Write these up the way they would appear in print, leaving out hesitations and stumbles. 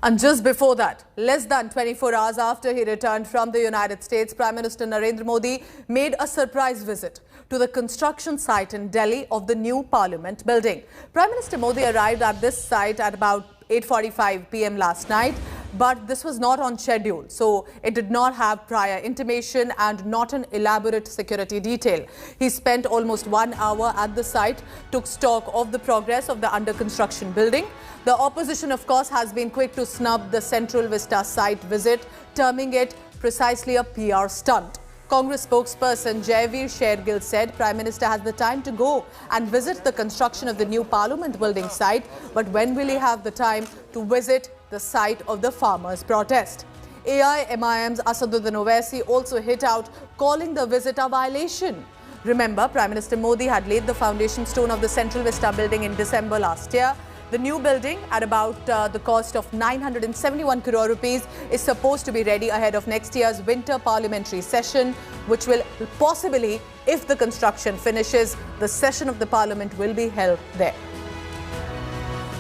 And just before that, less than 24 hours after he returned from the United States, Prime Minister Narendra Modi made a surprise visit to the construction site in Delhi of the new Parliament building. Prime Minister Modi arrived at this site at about 8:45 p.m. last night, but this was not on schedule, so it did not have prior intimation and not an elaborate security detail. He spent almost 1 hour at the site, took stock of the progress of the under construction building. The opposition, of course, has been quick to snub the Central Vista site visit, terming it precisely a PR stunt. Congress spokesperson Jayaveer Shergill said Prime Minister has the time to go and visit the construction of the new Parliament building site, but when will he have the time to visit the site of the farmers' protest? AIMIM's Asaduddin Owaisi also hit out, calling the visit a violation. Remember, Prime Minister Modi had laid the foundation stone of the Central Vista building in December last year. The new building, at about the cost of 971 crore rupees, is supposed to be ready ahead of next year's winter parliamentary session, which will possibly, if the construction finishes, the session of the parliament will be held there.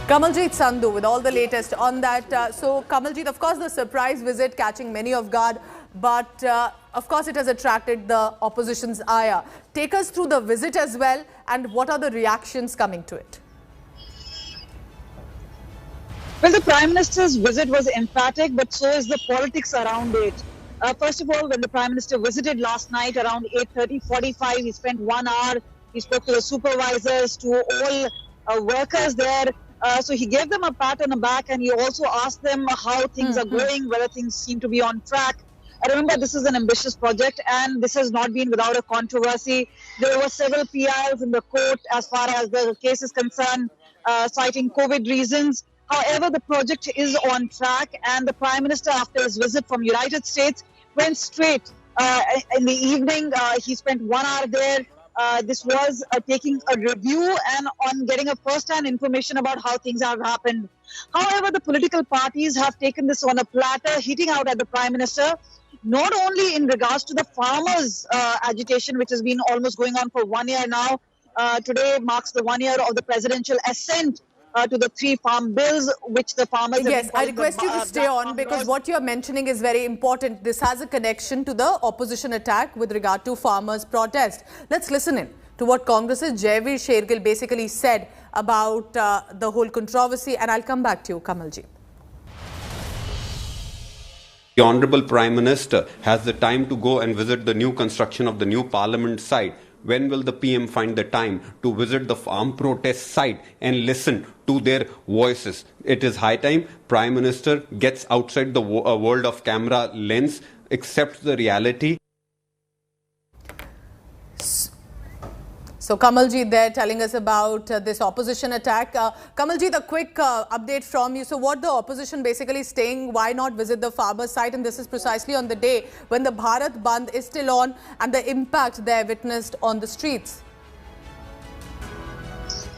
Kamaljeet Sandhu with all the latest on that. So, Kamaljeet, of course, the surprise visit catching many off guard, but of course, it has attracted the opposition's ire. Take us through the visit as well, and what are the reactions coming to it? Well, the Prime Minister's visit was emphatic, but so is the politics around it. First of all, when the Prime Minister visited last night around 8:45, he spent 1 hour. He spoke to the supervisors, to all workers there. So he gave them a pat on the back, and he also asked them how things are going, whether things seem to be on track. Remember, this is an ambitious project, and this has not been without a controversy. There were several PIs in the court as far as the case is concerned, citing COVID reasons. However, the project is on track, and the Prime Minister, after his visit from United States, went straight in the evening. He spent 1 hour there. This was taking a review and on getting a first-hand information about how things have happened. However, the political parties have taken this on a platter, hitting out at the Prime Minister, not only in regards to the farmers' agitation, which has been almost going on for 1 year now. Today marks the 1 year of the presidential assent to the 3 farm bills, which the farmers... Yes, I request you to stay on, because what you're mentioning is very important. This has a connection to the opposition attack with regard to farmers' protest. Let's listen in to what Congress's Jayaveer Shergill basically said about the whole controversy, and I'll come back to you, Kamalji. The Honourable Prime Minister has the time to go and visit the new construction of the new Parliament site. When will the PM find the time to visit the farm protest site and listen to their voices? It is high time Prime Minister gets outside the world of camera lens, accepts the reality. So Kamalji there telling us about this opposition attack. Kamalji, the quick update from you. So what the opposition basically saying, why not visit the farmer site? And this is precisely on the day when the Bharat Bandh is still on and the impact there witnessed on the streets.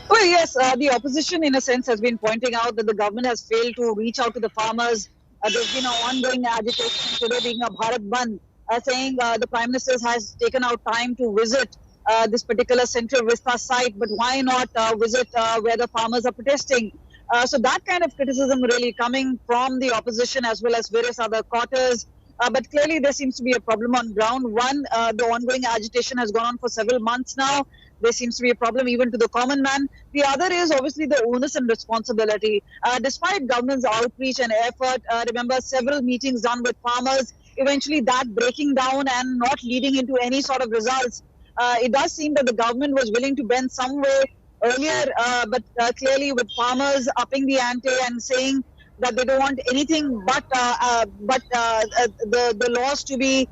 Well, yes, the opposition in a sense has been pointing out that the government has failed to reach out to the farmers. There's been an ongoing agitation today being a Bharat Bandh, saying the Prime Minister has taken out time to visit this particular Central Vista site, but why not visit where the farmers are protesting? So that kind of criticism really coming from the opposition as well as various other quarters. But clearly there seems to be a problem on ground. One, the ongoing agitation has gone on for several months now. There seems to be a problem even to the common man. The other is obviously the onus and responsibility. Despite government's outreach and effort, remember several meetings done with farmers, eventually that breaking down and not leading into any sort of results. It does seem that the government was willing to bend some way earlier, but clearly with farmers upping the ante and saying that they don't want anything but the laws to be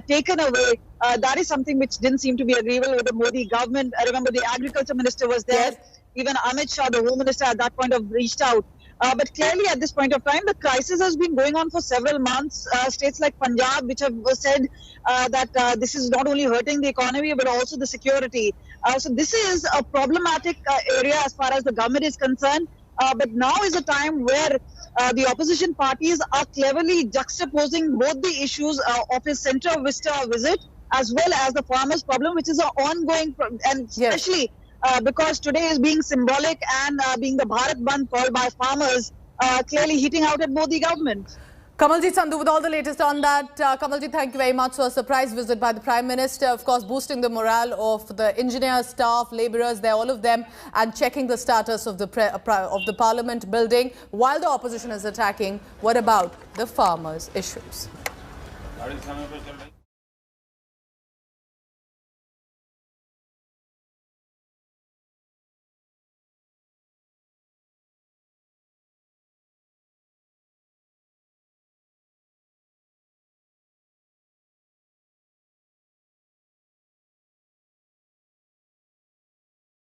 taken away. That is something which didn't seem to be agreeable with the Modi government. I remember the agriculture minister was there. Yes. Even Amit Shah, the home minister, at that point have reached out. But clearly at this point of time, the crisis has been going on for several months. States like Punjab, which have said that this is not only hurting the economy, but also the security. So this is a problematic area as far as the government is concerned. But now is a time where the opposition parties are cleverly juxtaposing both the issues of his Central Vista visit as well as the farmers' problem, which is an ongoing, and especially because today is being symbolic and being the Bharat Bandh called by farmers. clearly hitting out at Modi government. Kamalji Sandhu with all the latest on that. Kamalji, thank you very much. So a surprise visit by the Prime Minister, of course, boosting the morale of the engineers, staff, labourers, all of them, and checking the status of the Parliament building while the opposition is attacking. What about the farmers' issues?